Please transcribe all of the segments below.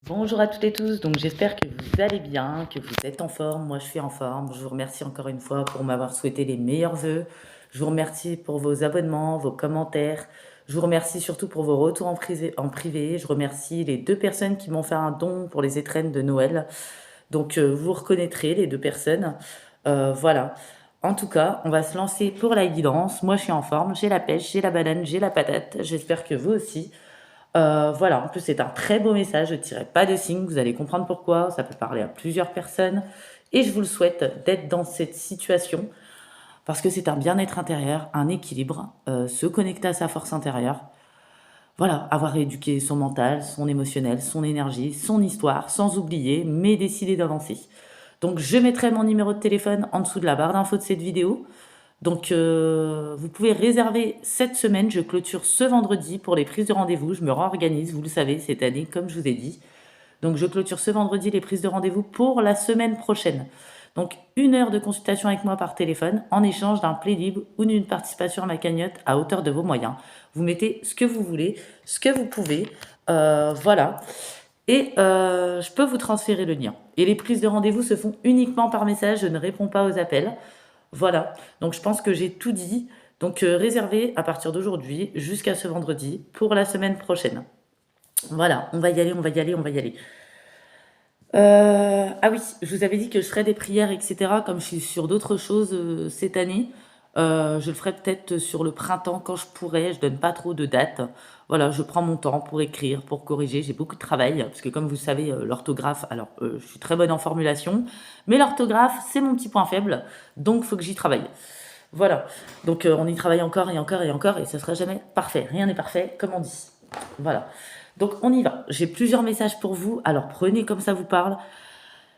Bonjour à toutes et tous, donc j'espère que vous allez bien, que vous êtes en forme. Moi je suis en forme. Je vous remercie encore une fois pour m'avoir souhaité les meilleurs vœux. Je vous remercie pour vos abonnements, vos commentaires. Je vous remercie surtout pour vos retours en privé. Je remercie les deux personnes qui m'ont fait un don pour les étrennes de Noël. Donc vous reconnaîtrez les deux personnes. Voilà. En tout cas, on va se lancer pour la guidance. Moi je suis en forme, j'ai la pêche, j'ai la banane, j'ai la patate. J'espère que vous aussi. Voilà, en plus c'est un très beau message, je ne tirerai pas de signe, vous allez comprendre pourquoi, ça peut parler à plusieurs personnes, et je vous le souhaite d'être dans cette situation, parce que c'est un bien-être intérieur, un équilibre, se connecter à sa force intérieure, voilà, avoir éduqué son mental, son émotionnel, son énergie, son histoire, sans oublier, mais décider d'avancer. Donc je mettrai mon numéro de téléphone en dessous de la barre d'infos de cette vidéo. Donc, vous pouvez réserver cette semaine. Je clôture ce vendredi pour les prises de rendez-vous. Je me réorganise, vous le savez, cette année, comme je vous ai dit. Donc, je clôture ce vendredi les prises de rendez-vous pour la semaine prochaine. Donc, 1 heure de consultation avec moi par téléphone en échange d'un play libre ou d'une participation à ma cagnotte à hauteur de vos moyens. Vous mettez ce que vous voulez, ce que vous pouvez. Voilà. Et je peux vous transférer le lien. Et les prises de rendez-vous se font uniquement par message. Je ne réponds pas aux appels. Voilà, donc je pense que j'ai tout dit. Donc réservé à partir d'aujourd'hui jusqu'à ce vendredi pour la semaine prochaine. Voilà, on va y aller, on va y aller, on va y aller. Ah oui, je vous avais dit que je ferais des prières, etc. Comme je suis sur d'autres choses cette année. Je le ferai peut-être sur le printemps quand je pourrai. Je donne pas trop de dates. Voilà, je prends mon temps pour écrire, pour corriger. J'ai beaucoup de travail parce que comme vous savez, l'orthographe. Alors, je suis très bonne en formulation, mais l'orthographe c'est mon petit point faible, donc faut que j'y travaille. Voilà. Donc on y travaille encore et encore et encore et ça sera jamais parfait. Rien n'est parfait, comme on dit. Voilà. Donc on y va. J'ai plusieurs messages pour vous. Alors prenez comme ça vous parle.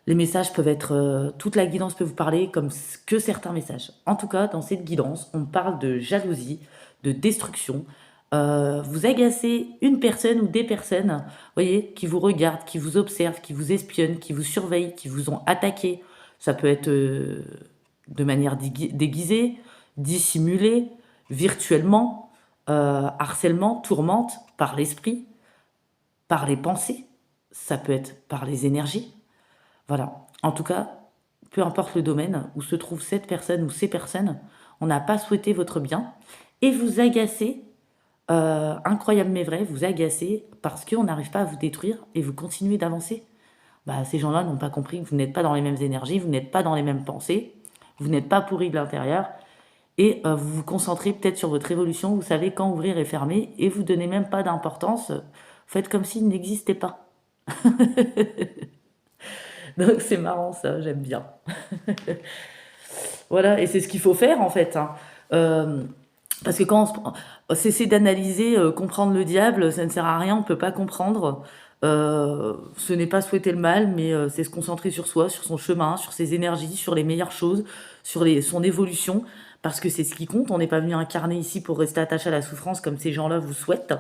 Les messages peuvent être, toute la guidance peut vous parler comme que certains messages. En tout cas, dans cette guidance, on parle de jalousie, de destruction. Vous agacez une personne ou des personnes, voyez, qui vous regardent, qui vous observent, qui vous espionnent, qui vous surveillent, qui vous ont attaqué. Ça peut être de manière déguisée, dissimulée, virtuellement, harcèlement, tourmente, par l'esprit, par les pensées. Ça peut être par les énergies. Voilà. En tout cas, peu importe le domaine où se trouve cette personne ou ces personnes, on n'a pas souhaité votre bien et vous agacez, incroyable mais vrai, vous agacez parce qu'on n'arrive pas à vous détruire et vous continuez d'avancer. Bah, ces gens-là n'ont pas compris que vous n'êtes pas dans les mêmes énergies, vous n'êtes pas dans les mêmes pensées, vous n'êtes pas pourri de l'intérieur et vous vous concentrez peut-être sur votre évolution, vous savez quand ouvrir et fermer et vous donnez même pas d'importance, faites comme s'il n'existait pas. Donc c'est marrant ça, j'aime bien. Voilà, et c'est ce qu'il faut faire en fait, hein. Euh, Parce que quand on cesser d'analyser, comprendre le diable, ça ne sert à rien, on ne peut pas comprendre. Ce n'est pas souhaiter le mal, mais c'est se concentrer sur soi, sur son chemin, sur ses énergies, sur les meilleures choses, sur son évolution, parce que c'est ce qui compte. On n'est pas venu incarner ici pour rester attaché à la souffrance comme ces gens-là vous souhaitent,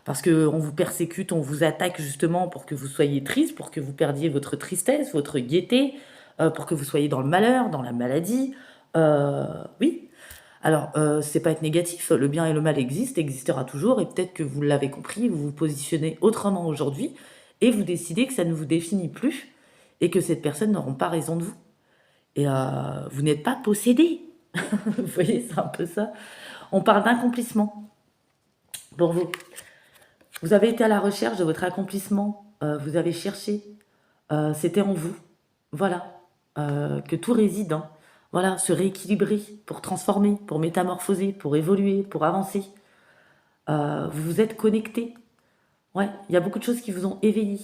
parce qu'on vous persécute, on vous attaque justement pour que vous soyez triste, pour que vous perdiez votre tristesse, votre gaieté, pour que vous soyez dans le malheur, dans la maladie. Oui, alors, c'est pas être négatif, le bien et le mal existent, existera toujours, et peut-être que vous l'avez compris, vous vous positionnez autrement aujourd'hui, et vous décidez que ça ne vous définit plus, et que cette personne n'aura pas raison de vous. Et vous n'êtes pas possédé. Vous voyez, c'est un peu ça. On parle d'accomplissement pour vous. Vous avez été à la recherche de votre accomplissement, vous avez cherché, c'était en vous. Voilà, que tout réside, hein. Voilà, se rééquilibrer pour transformer, pour métamorphoser, pour évoluer, pour avancer. Vous vous êtes connecté. Ouais, il y a beaucoup de choses qui vous ont éveillé.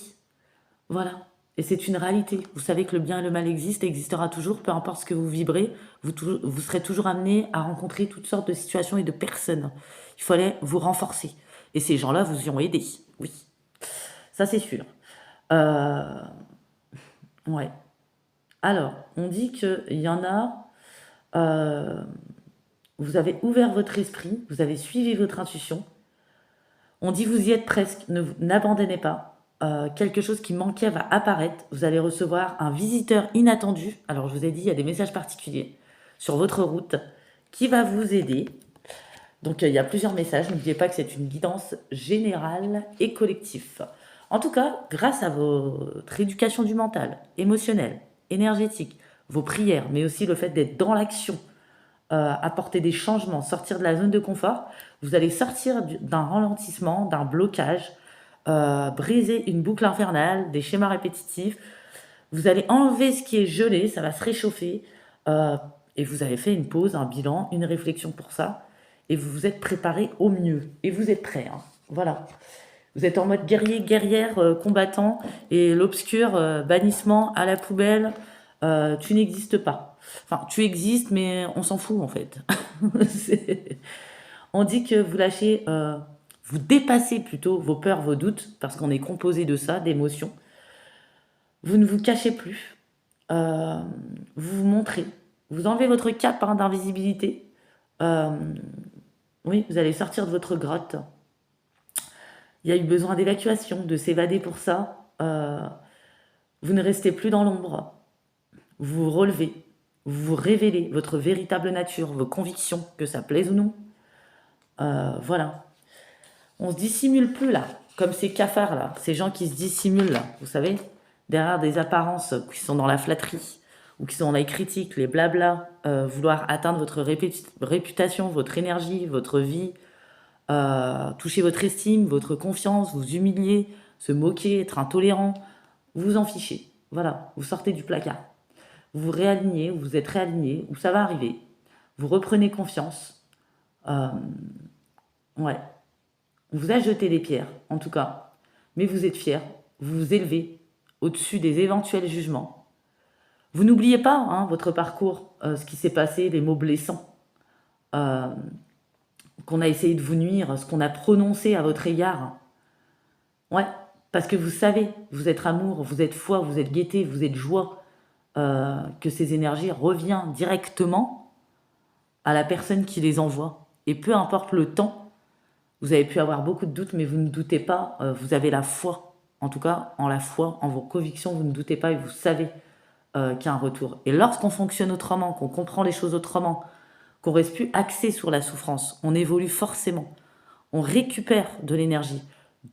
Voilà. Et c'est une réalité. Vous savez que le bien et le mal existent et existera toujours, peu importe ce que vous vibrez, vous serez toujours amené à rencontrer toutes sortes de situations et de personnes. Il fallait vous renforcer. Et ces gens-là vous y ont aidé. Oui, ça c'est sûr. Euh, ouais. Alors, on dit qu'il y en a, euh, vous avez ouvert votre esprit, vous avez suivi votre intuition. On dit vous y êtes presque, n'abandonnez pas. Quelque chose qui manquait va apparaître. Vous allez recevoir un visiteur inattendu. Alors je vous ai dit, il y a des messages particuliers sur votre route qui va vous aider. Donc il y a plusieurs messages. N'oubliez pas que c'est une guidance générale et collective. En tout cas, grâce à votre éducation du mental, émotionnel, énergétique, vos prières, mais aussi le fait d'être dans l'action, apporter des changements, sortir de la zone de confort, vous allez sortir d'un ralentissement, d'un blocage, briser une boucle infernale, des schémas répétitifs. Vous allez enlever ce qui est gelé, ça va se réchauffer, euh, et vous avez fait une pause, un bilan, une réflexion pour ça, et vous vous êtes préparé au mieux, et vous êtes prêt, hein. Voilà. Vous êtes en mode guerrier, guerrière, combattant, et l'obscur, bannissement à la poubelle, tu n'existes pas. Enfin, tu existes, mais on s'en fout en fait. C'est- On dit que vous lâchez, vous dépassez plutôt vos peurs, vos doutes, parce qu'on est composé de ça, d'émotions. Vous ne vous cachez plus, euh, vous vous montrez, vous enlevez votre cape, hein, d'invisibilité. Euh, oui, vous allez sortir de votre grotte. Il y a eu besoin d'évacuation, de s'évader pour ça. Vous ne restez plus dans l'ombre. Vous vous relevez. Vous vous révélez votre véritable nature, vos convictions, que ça plaise ou non. Voilà. On se dissimule plus là, comme ces cafards là, ces gens qui se dissimulent là, vous savez, derrière des apparences qui sont dans la flatterie ou qui sont dans les critiques, les blabla, vouloir atteindre votre réputation, votre énergie, votre vie, toucher votre estime, votre confiance, vous humilier, se moquer, être intolérant, vous vous en fichez. Voilà, vous sortez du placard. Vous vous réalignez, vous êtes réaligné, ou ça va arriver. Vous reprenez confiance. Euh, ouais, on vous a jeté des pierres, en tout cas. Mais vous êtes fiers, vous vous élevez au-dessus des éventuels jugements. Vous n'oubliez pas, hein, votre parcours, ce qui s'est passé, les mots blessants, euh, qu'on a essayé de vous nuire, ce qu'on a prononcé à votre égard. Ouais, parce que vous savez, vous êtes amour, vous êtes foi, vous êtes gaieté, vous êtes joie, que ces énergies reviennent directement à la personne qui les envoie. Et peu importe le temps, vous avez pu avoir beaucoup de doutes, mais vous ne doutez pas, vous avez la foi. En tout cas, en la foi, en vos convictions, vous ne doutez pas et vous savez qu'il y a un retour. Et lorsqu'on fonctionne autrement, qu'on comprend les choses autrement, qu'on reste plus axé sur la souffrance, on évolue forcément. On récupère de l'énergie,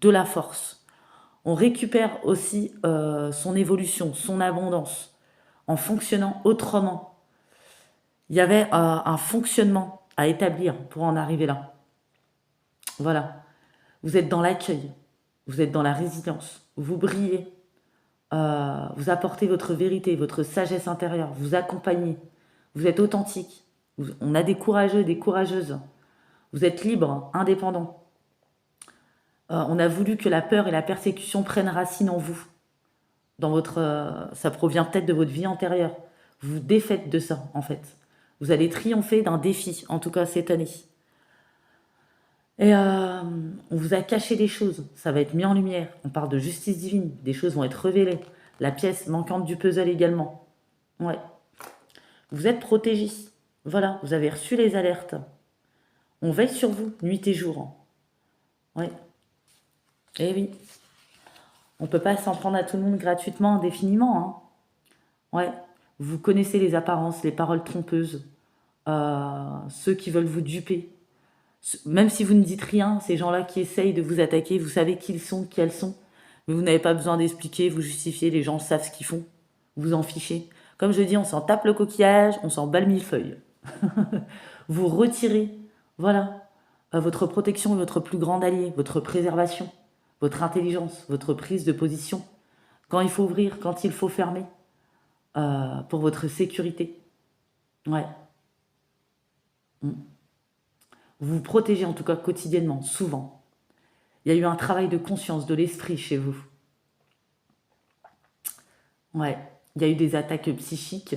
de la force. On récupère aussi son évolution, son abondance, en fonctionnant autrement. Il y avait un fonctionnement à établir pour en arriver là. Voilà. Vous êtes dans l'accueil, vous êtes dans la résilience, vous brillez, vous apportez votre vérité, votre sagesse intérieure, vous accompagnez, vous êtes authentique. On a des courageux, des courageuses. Vous êtes libre, indépendant. On a voulu que la peur et la persécution prennent racine en vous. Dans votre, ça provient peut-être de votre vie antérieure. Vous vous défaites de ça, en fait. Vous allez triompher d'un défi, en tout cas cette année. Et on vous a caché des choses, ça va être mis en lumière. On parle de justice divine, des choses vont être révélées. La pièce manquante du puzzle également. Ouais. Vous êtes protégés. Voilà, vous avez reçu les alertes. On veille sur vous, nuit et jour. Ouais. Eh oui. On peut pas s'en prendre à tout le monde gratuitement, indéfiniment, hein. Ouais. Vous connaissez les apparences, les paroles trompeuses, ceux qui veulent vous duper. Même si vous ne dites rien, ces gens-là qui essayent de vous attaquer, vous savez qui ils sont, qui elles sont. Mais vous n'avez pas besoin d'expliquer, vous justifier, les gens savent ce qu'ils font. Vous en fichez. Comme je dis, on s'en tape le coquillage, on s'en bat le millefeuille. Vous retirez, voilà, votre protection est votre plus grand allié, votre préservation, votre intelligence, votre prise de position. Quand il faut ouvrir, quand il faut fermer, pour votre sécurité. Ouais. Mm. Vous vous protégez en tout cas quotidiennement, souvent. Il y a eu un travail de conscience, de l'esprit chez vous. Ouais. Il y a eu des attaques psychiques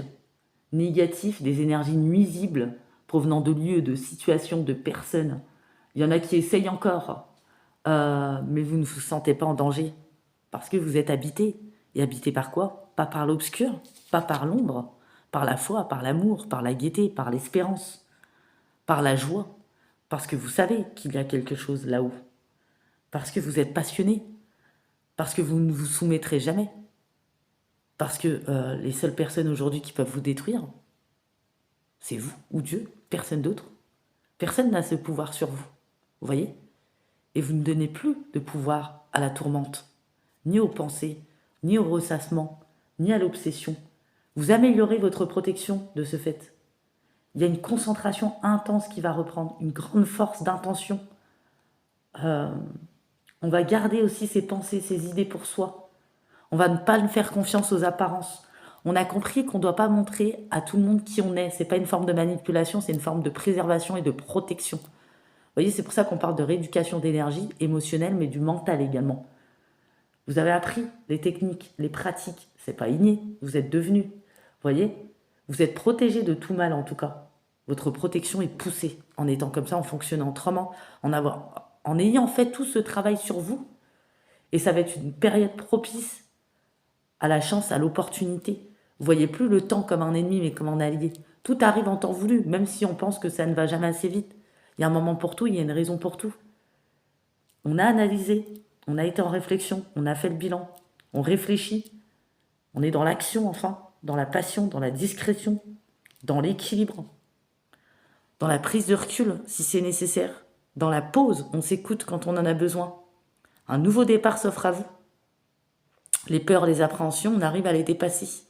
négatives, des énergies nuisibles provenant de lieux, de situations, de personnes. Il y en a qui essayent encore, mais vous ne vous sentez pas en danger parce que vous êtes habité. Et habité par quoi? Pas par l'obscur, pas par l'ombre, par la foi, par l'amour, par la gaieté, par l'espérance, par la joie, parce que vous savez qu'il y a quelque chose là-haut, parce que vous êtes passionné, parce que vous ne vous soumettrez jamais, parce que les seules personnes aujourd'hui qui peuvent vous détruire, c'est vous ou Dieu, personne d'autre. Personne n'a ce pouvoir sur vous, vous voyez? Et vous ne donnez plus de pouvoir à la tourmente. ni aux pensées, ni au ressassement, ni à l'obsession. Vous améliorez votre protection de ce fait. Il y a une concentration intense qui va reprendre, une grande force d'intention. Euh, on va garder aussi ses pensées, ses idées pour soi. On va ne pas faire confiance aux apparences. On a compris qu'on ne doit pas montrer à tout le monde qui on est. C'est pas une forme de manipulation, c'est une forme de préservation et de protection. Vous voyez, c'est pour ça qu'on parle de rééducation d'énergie émotionnelle, mais du mental également. Vous avez appris les techniques, les pratiques. C'est pas inné. Vous êtes devenu. Vous voyez, vous êtes protégé de tout mal en tout cas. Votre protection est poussée en étant comme ça, en fonctionnant autrement, en ayant fait tout ce travail sur vous. Et ça va être une période propice à la chance, à l'opportunité. Vous voyez plus le temps comme un ennemi, mais comme un allié. Tout arrive en temps voulu, même si on pense que ça ne va jamais assez vite. Il y a un moment pour tout, il y a une raison pour tout. On a analysé, on a été en réflexion, on a fait le bilan, on réfléchit, on est dans l'action enfin, dans la passion, dans la discrétion, dans l'équilibre, dans la prise de recul si c'est nécessaire, dans la pause, on s'écoute quand on en a besoin. Un nouveau départ s'offre à vous. Les peurs, les appréhensions, on arrive à les dépasser.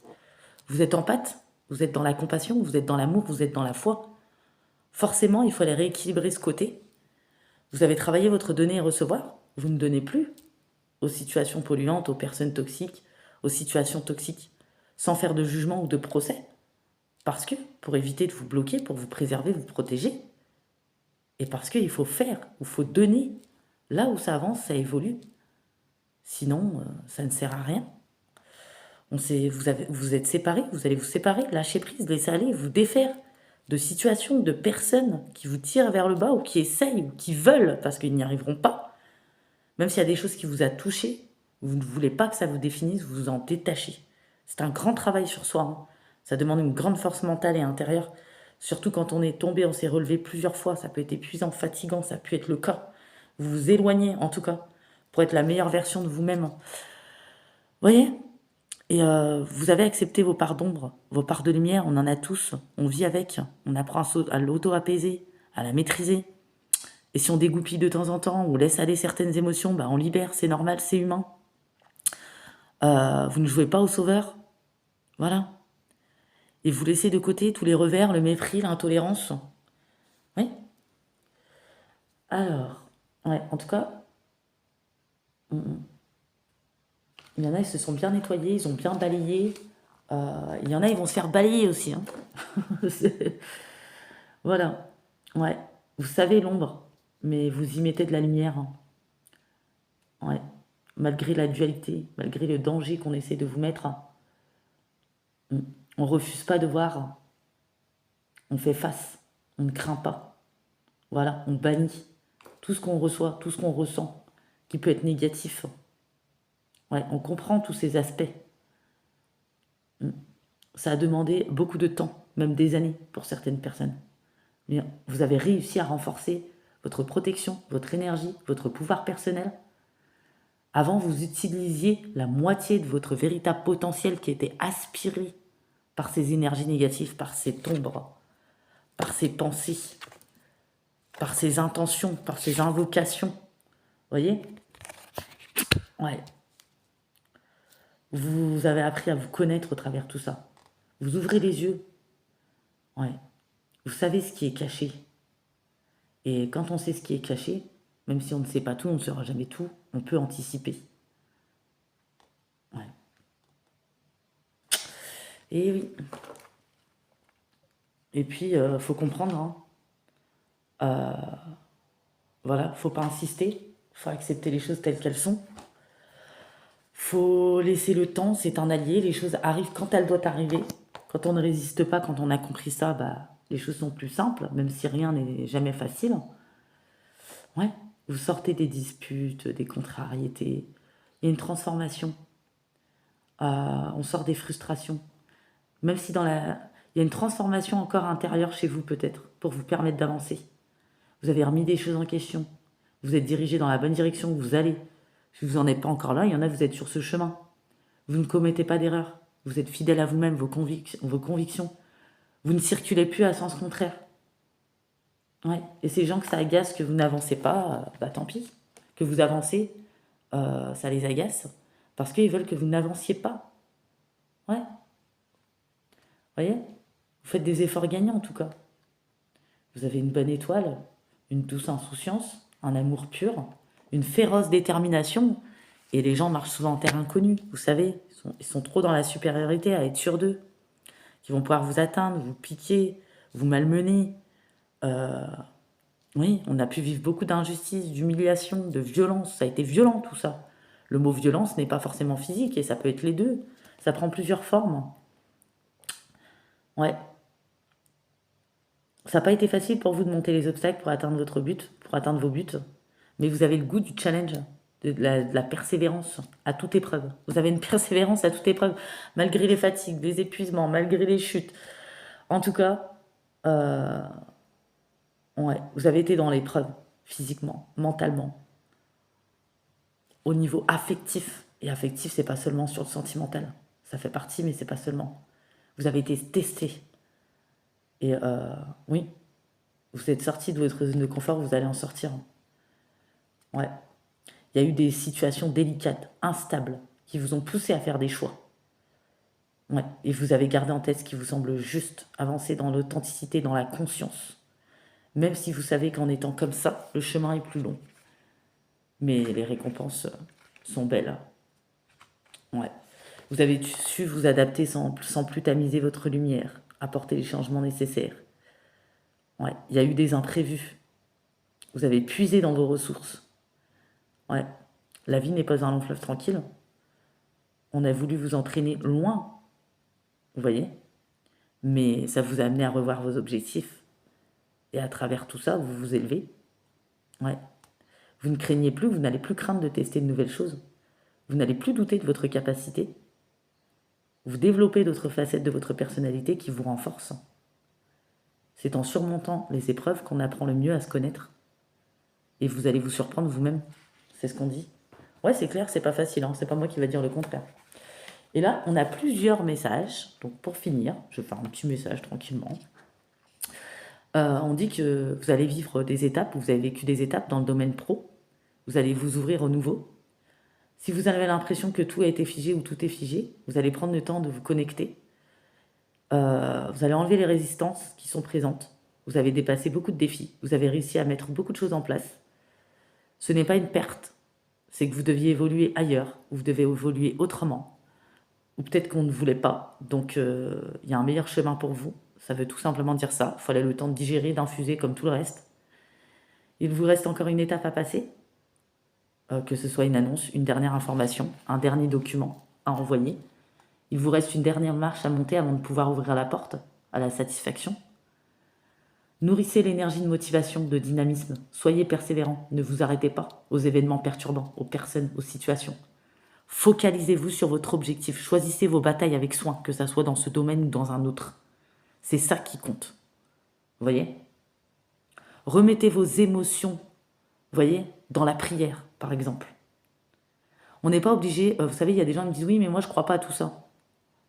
Vous êtes en pâte, vous êtes dans la compassion, vous êtes dans l'amour, vous êtes dans la foi. Forcément, il faut aller rééquilibrer ce côté. Vous avez travaillé votre donner et recevoir. Vous ne donnez plus aux situations polluantes, aux personnes toxiques, aux situations toxiques, sans faire de jugement ou de procès. Parce que, pour éviter de vous bloquer, pour vous préserver, vous protéger, et parce qu'il faut faire, il faut donner. Là où ça avance, ça évolue. Sinon, ça ne sert à rien. Vous êtes séparés, vous allez vous séparer, lâcher prise, laisser aller, vous défaire de situations, de personnes qui vous tirent vers le bas ou qui essayent ou qui veulent, parce qu'ils n'y arriveront pas. Même s'il y a des choses qui vous a touché, vous ne voulez pas que ça vous définisse, vous vous en détachez. C'est un grand travail sur soi. Hein. Ça demande une grande force mentale et intérieure. Surtout quand on est tombé, on s'est relevé plusieurs fois. Ça peut être épuisant, fatigant, ça peut être le cas. Vous vous éloignez, en tout cas, pour être la meilleure version de vous-même. Vous voyez? Et vous avez accepté vos parts d'ombre, vos parts de lumière, on en a tous. On vit avec, on apprend à l'auto-apaiser, à la maîtriser. Et si on dégoupille de temps en temps, ou laisse aller certaines émotions, bah on libère, c'est normal, c'est humain. Vous ne jouez pas au sauveur. Voilà. Et vous laissez de côté tous les revers, le mépris, l'intolérance. Oui. Alors, ouais, en tout cas, il y en a, ils se sont bien nettoyés, ils ont bien balayé. Il y en a, ils vont se faire balayer aussi. Hein. Voilà. Ouais. Vous savez l'ombre, mais vous y mettez de la lumière. Hein. Ouais. Malgré la dualité, malgré le danger qu'on essaie de vous mettre, hein. On refuse pas de voir. On fait face. On ne craint pas. Voilà, on bannit tout ce qu'on reçoit, tout ce qu'on ressent, qui peut être négatif. Ouais, on comprend tous ces aspects. Ça a demandé beaucoup de temps, même des années pour certaines personnes. Mais vous avez réussi à renforcer votre protection, votre énergie, votre pouvoir personnel. Avant, vous utilisiez la moitié de votre véritable potentiel qui était aspiré par ces énergies négatives, par ces ombres, par ces pensées, par ces intentions, par ces invocations. Vous voyez? Ouais. Vous avez appris à vous connaître au travers de tout ça. Vous ouvrez les yeux. Ouais. Vous savez ce qui est caché. Et quand on sait ce qui est caché, même si on ne sait pas tout, on ne saura jamais tout, on peut anticiper. Ouais. Et oui. Et puis, faut comprendre. Hein. Voilà, faut pas insister. Faut accepter les choses telles qu'elles sont. Faut laisser le temps, c'est un allié. Les choses arrivent quand elles doivent arriver. Quand on ne résiste pas, quand on a compris ça, bah, les choses sont plus simples, même si rien n'est jamais facile. Ouais, vous sortez des disputes, des contrariétés. Il y a une transformation. On sort des frustrations. Même si il y a une transformation encore intérieure chez vous peut-être, pour vous permettre d'avancer. Vous avez remis des choses en question. Vous êtes dirigé dans la bonne direction où vous allez. Si vous n'en êtes pas encore là, il y en a, vous êtes sur ce chemin. Vous ne commettez pas d'erreur. Vous êtes fidèle à vous-même, vos convictions. Vous ne circulez plus à sens contraire. Ouais. Et ces gens que ça agace que vous n'avancez pas, bah tant pis. Que vous avancez, ça les agace. Parce qu'ils veulent que vous n'avanciez pas. Ouais, vous voyez? Vous faites des efforts gagnants en tout cas. Vous avez une bonne étoile, une douce insouciance, un amour pur, une féroce détermination. Et les gens marchent souvent en terre inconnue, vous savez. Ils sont trop dans la supériorité à être sûrs d'eux. Qui vont pouvoir vous atteindre, vous piquer, vous malmener. Euh, oui, on a pu vivre beaucoup d'injustices, d'humiliation, de violence. Ça a été violent tout ça. Le mot violence n'est pas forcément physique et ça peut être les deux. Ça prend plusieurs formes. Ouais. Ça n'a pas été facile pour vous de monter les obstacles pour atteindre votre but, pour atteindre vos buts. Mais vous avez le goût du challenge, de la persévérance à toute épreuve. Vous avez une persévérance à toute épreuve, malgré les fatigues, les épuisements, malgré les chutes. En tout cas, euh, ouais, vous avez été dans l'épreuve, physiquement, mentalement, au niveau affectif. Et affectif, c'est pas seulement sur le sentimental. Ça fait partie, mais c'est pas seulement. Vous avez été testé. Et oui, vous êtes sorti de votre zone de confort, vous allez en sortir. Ouais. Il y a eu des situations délicates, instables, qui vous ont poussé à faire des choix. Ouais. Et vous avez gardé en tête ce qui vous semble juste, avancer dans l'authenticité, dans la conscience. Même si vous savez qu'en étant comme ça, le chemin est plus long. Mais les récompenses sont belles. Ouais. Vous avez su vous adapter sans plus tamiser votre lumière, apporter les changements nécessaires. Ouais. Il y a eu des imprévus. Vous avez puisé dans vos ressources. Ouais. La vie n'est pas un long fleuve tranquille. On a voulu vous entraîner loin, vous voyez, mais ça vous a amené à revoir vos objectifs. Et à travers tout ça, vous vous élevez. Ouais. Vous ne craignez plus, vous n'allez plus craindre de tester de nouvelles choses. Vous n'allez plus douter de votre capacité. Vous développez d'autres facettes de votre personnalité qui vous renforcent. C'est en surmontant les épreuves qu'on apprend le mieux à se connaître. Et vous allez vous surprendre vous-même. C'est ce qu'on dit. Ouais, c'est clair, c'est pas facile, hein. C'est pas moi qui va dire le contraire. Et là, on a plusieurs messages. Donc pour finir, je vais faire un petit message tranquillement. On dit que vous allez vivre des étapes, vous avez vécu des étapes dans le domaine pro. Vous allez vous ouvrir au nouveau. Si vous avez l'impression que tout a été figé ou tout est figé, vous allez prendre le temps de vous connecter. Vous allez enlever les résistances qui sont présentes. Vous avez dépassé beaucoup de défis. Vous avez réussi à mettre beaucoup de choses en place. Ce n'est pas une perte. C'est que vous deviez évoluer ailleurs, ou vous devez évoluer autrement. Ou peut-être qu'on ne voulait pas. Donc, il y a un meilleur chemin pour vous. Ça veut tout simplement dire ça. Il fallait le temps de digérer, d'infuser comme tout le reste. Il vous reste encore une étape à passer, que ce soit une annonce, une dernière information, un dernier document à envoyer. Il vous reste une dernière marche à monter avant de pouvoir ouvrir la porte à la satisfaction. Nourrissez l'énergie de motivation, de dynamisme. Soyez persévérant. Ne vous arrêtez pas aux événements perturbants, aux personnes, aux situations. Focalisez-vous sur votre objectif. Choisissez vos batailles avec soin, que ça soit dans ce domaine ou dans un autre. C'est ça qui compte. Vous voyez? Remettez vos émotions, vous voyez, dans la prière, par exemple. On n'est pas obligé, vous savez, il y a des gens qui me disent oui, mais moi je ne crois pas à tout ça.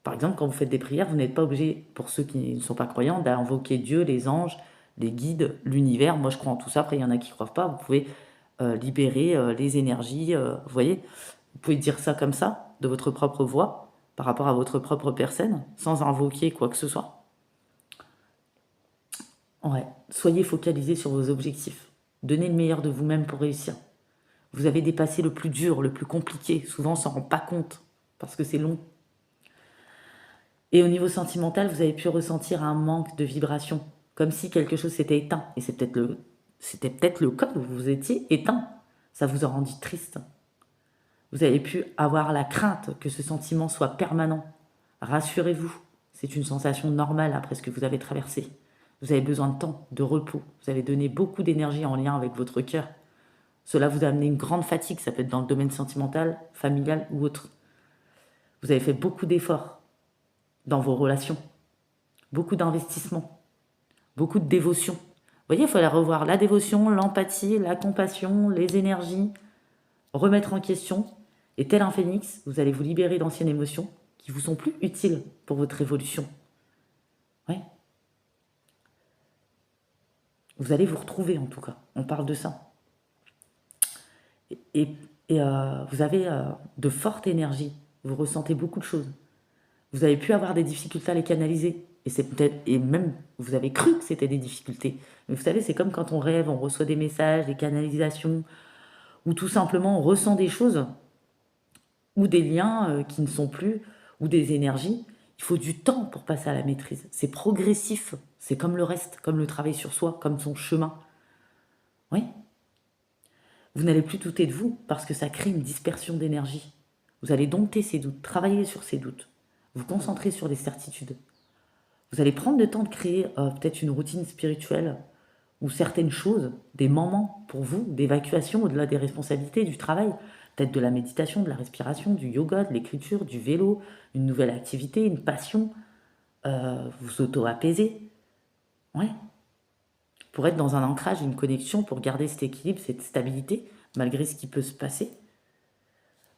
Par exemple, quand vous faites des prières, vous n'êtes pas obligé, pour ceux qui ne sont pas croyants, d'invoquer Dieu, les anges, les guides, l'univers. Moi je crois en tout ça, après il y en a qui ne croient pas. Vous pouvez libérer les énergies, vous voyez. Vous pouvez dire ça comme ça, de votre propre voix, par rapport à votre propre personne, sans invoquer quoi que ce soit. Ouais. Soyez focalisés sur vos objectifs. Donnez le meilleur de vous-même pour réussir. Vous avez dépassé le plus dur, le plus compliqué. Souvent, on s'en rend pas compte parce que c'est long. Et au niveau sentimental, vous avez pu ressentir un manque de vibration, comme si quelque chose s'était éteint. Et c'était peut-être le cas, vous vous étiez éteint. Ça vous a rendu triste. Vous avez pu avoir la crainte que ce sentiment soit permanent. Rassurez-vous, c'est une sensation normale après ce que vous avez traversé. Vous avez besoin de temps, de repos. Vous avez donné beaucoup d'énergie en lien avec votre cœur. Cela vous a amené une grande fatigue, ça peut être dans le domaine sentimental, familial ou autre. Vous avez fait beaucoup d'efforts dans vos relations, beaucoup d'investissements, beaucoup de dévotion. Vous voyez, il faut revoir la dévotion, l'empathie, la compassion, les énergies, remettre en question. Et tel un phénix, vous allez vous libérer d'anciennes émotions qui vous sont plus utiles pour votre évolution. Ouais. Vous allez vous retrouver en tout cas. On parle de ça. Et, et vous avez de fortes énergies. Vous ressentez beaucoup de choses. Vous avez pu avoir des difficultés à les canaliser. Et c'est peut-être, et même vous avez cru que c'était des difficultés. Mais vous savez, c'est comme quand on rêve, on reçoit des messages, des canalisations, ou tout simplement on ressent des choses, ou des liens qui ne sont plus, ou des énergies. Il faut du temps pour passer à la maîtrise. C'est progressif. C'est comme le reste, comme le travail sur soi, comme son chemin. Oui. Vous n'allez plus douter de vous parce que ça crée une dispersion d'énergie. Vous allez dompter ces doutes, travailler sur ces doutes, vous concentrer sur les certitudes. Vous allez prendre le temps de créer peut-être une routine spirituelle ou certaines choses, des moments pour vous, d'évacuation au-delà des responsabilités du travail, peut-être de la méditation, de la respiration, du yoga, de l'écriture, du vélo, une nouvelle activité, une passion, vous auto-apaiser. Ouais. Pour être dans un ancrage, une connexion, pour garder cet équilibre, cette stabilité, malgré ce qui peut se passer.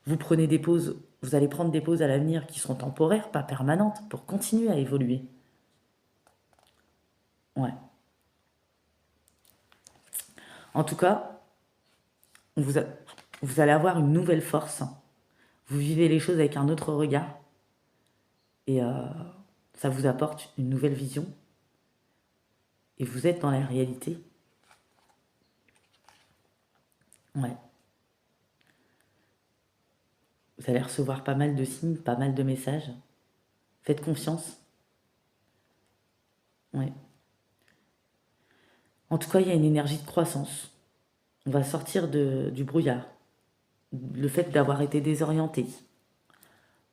Vous prenez des pauses, vous allez prendre des pauses à l'avenir qui seront temporaires, pas permanentes, pour continuer à évoluer. Ouais. En tout cas, vous, vous allez avoir une nouvelle force. Vous vivez les choses avec un autre regard. Et ça vous apporte une nouvelle vision. Et vous êtes dans la réalité. Ouais. Vous allez recevoir pas mal de signes, pas mal de messages. Faites confiance. Ouais. En tout cas, il y a une énergie de croissance. On va sortir du brouillard. Le fait d'avoir été désorienté.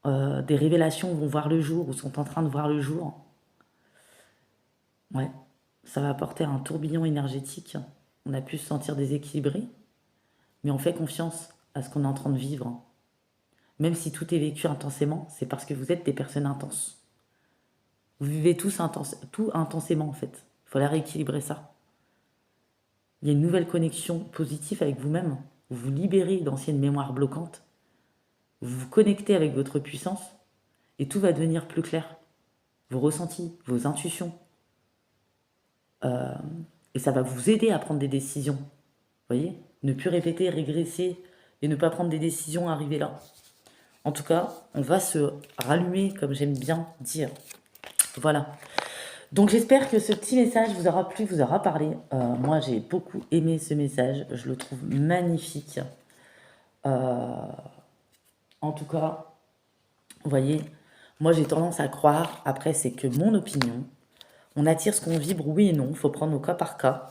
Des révélations vont voir le jour ou sont en train de voir le jour. Ouais. Ça va apporter un tourbillon énergétique. On a pu se sentir déséquilibré, mais on fait confiance à ce qu'on est en train de vivre. Même si tout est vécu intensément, c'est parce que vous êtes des personnes intenses. Vous vivez tout intensément en fait. Il faut rééquilibrer ça. Il y a une nouvelle connexion positive avec vous-même. Vous vous libérez d'anciennes mémoires bloquantes. Vous vous connectez avec votre puissance et tout va devenir plus clair. Vos ressentis, vos intuitions. Et ça va vous aider à prendre des décisions. Vous voyez? Ne plus répéter, régresser et ne pas prendre des décisions arriver là. En tout cas, on va se rallumer, comme j'aime bien dire. Voilà. Donc j'espère que ce petit message vous aura plu, vous aura parlé. Moi, j'ai beaucoup aimé ce message. Je le trouve magnifique. En tout cas, vous voyez, moi j'ai tendance à croire, après c'est que mon opinion, on attire ce qu'on vibre, oui et non, il faut prendre au cas par cas.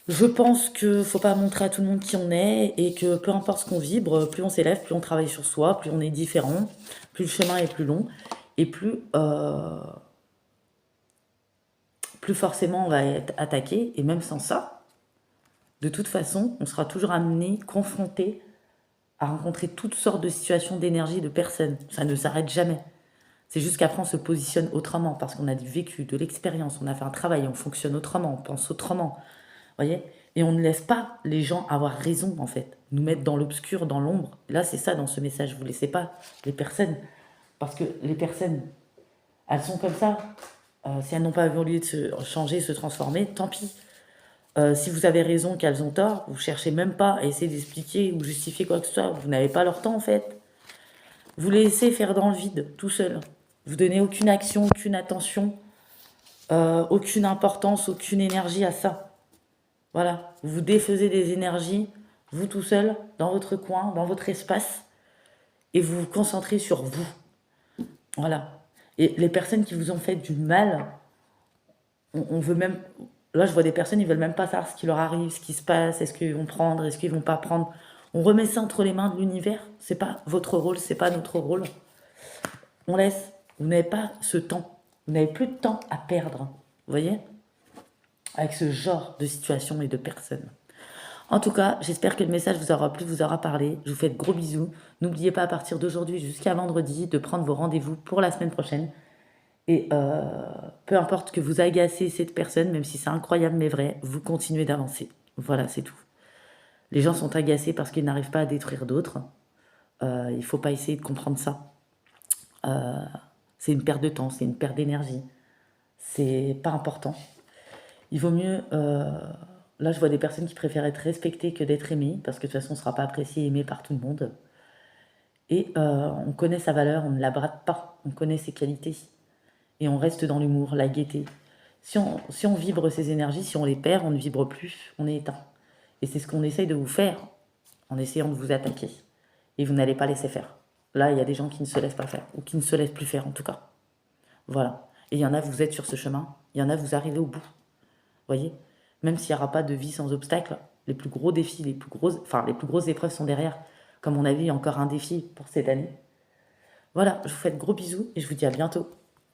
Je pense qu'il ne faut pas montrer à tout le monde qui on est et que peu importe ce qu'on vibre, plus on s'élève, plus on travaille sur soi, plus on est différent, plus le chemin est plus long et plus forcément on va être attaqué. Et même sans ça, de toute façon, on sera toujours amené, confronté à rencontrer toutes sortes de situations d'énergie, de personnes. Ça ne s'arrête jamais. C'est juste qu'après on se positionne autrement parce qu'on a du vécu, de l'expérience, on a fait un travail, on fonctionne autrement, on pense autrement. Voyez? Et on ne laisse pas les gens avoir raison, en fait. Nous mettre dans l'obscur, dans l'ombre. Là, c'est ça dans ce message. Vous ne laissez pas les personnes. Parce que les personnes, elles sont comme ça. Si elles n'ont pas évolué de se changer, se transformer, tant pis. Si vous avez raison qu'elles ont tort, vous ne cherchez même pas à essayer d'expliquer ou justifier quoi que ce soit. Vous n'avez pas leur temps, en fait. Vous les laissez faire dans le vide, tout seul. Vous donnez aucune action, aucune attention, aucune importance, aucune énergie à ça. Voilà, vous défaisez des énergies, vous tout seul, dans votre coin, dans votre espace, et vous vous concentrez sur vous. Voilà. Et les personnes qui vous ont fait du mal, on veut même... Là, je vois des personnes, ils veulent même pas savoir ce qui leur arrive, ce qui se passe, est-ce qu'ils vont prendre, est-ce qu'ils vont pas prendre. On remet ça entre les mains de l'univers. C'est pas votre rôle, c'est pas notre rôle. On laisse. Vous n'avez pas ce temps. Vous n'avez plus de temps à perdre. Vous voyez? Avec ce genre de situation et de personnes. En tout cas, j'espère que le message vous aura plu, vous aura parlé. Je vous fais de gros bisous. N'oubliez pas à partir d'aujourd'hui jusqu'à vendredi de prendre vos rendez-vous pour la semaine prochaine. Et peu importe que vous agacez cette personne, même si c'est incroyable mais vrai, vous continuez d'avancer. Voilà, c'est tout. Les gens sont agacés parce qu'ils n'arrivent pas à détruire d'autres. Il ne faut pas essayer de comprendre ça. C'est une perte de temps, c'est une perte d'énergie. C'est pas important. Il vaut mieux Là, je vois des personnes qui préfèrent être respectées que d'être aimées, parce que de toute façon, on ne sera pas apprécié et aimé par tout le monde. Et on connaît sa valeur, on ne la brade pas, on connaît ses qualités. Et on reste dans l'humour, la gaieté. Si on vibre ces énergies, si on les perd, on ne vibre plus, on est éteint. Et c'est ce qu'on essaye de vous faire en essayant de vous attaquer. Et vous n'allez pas laisser faire. Là, il y a des gens qui ne se laissent pas faire, ou qui ne se laissent plus faire en tout cas. Voilà. Et il y en a, vous êtes sur ce chemin, il y en a, vous arrivez au bout. Voyez. Même s'il n'y aura pas de vie sans obstacle, les plus gros défis, les plus grosses épreuves sont derrière. Comme on a vu, il y a encore un défi pour cette année. Voilà, je vous fais de gros bisous et je vous dis à bientôt.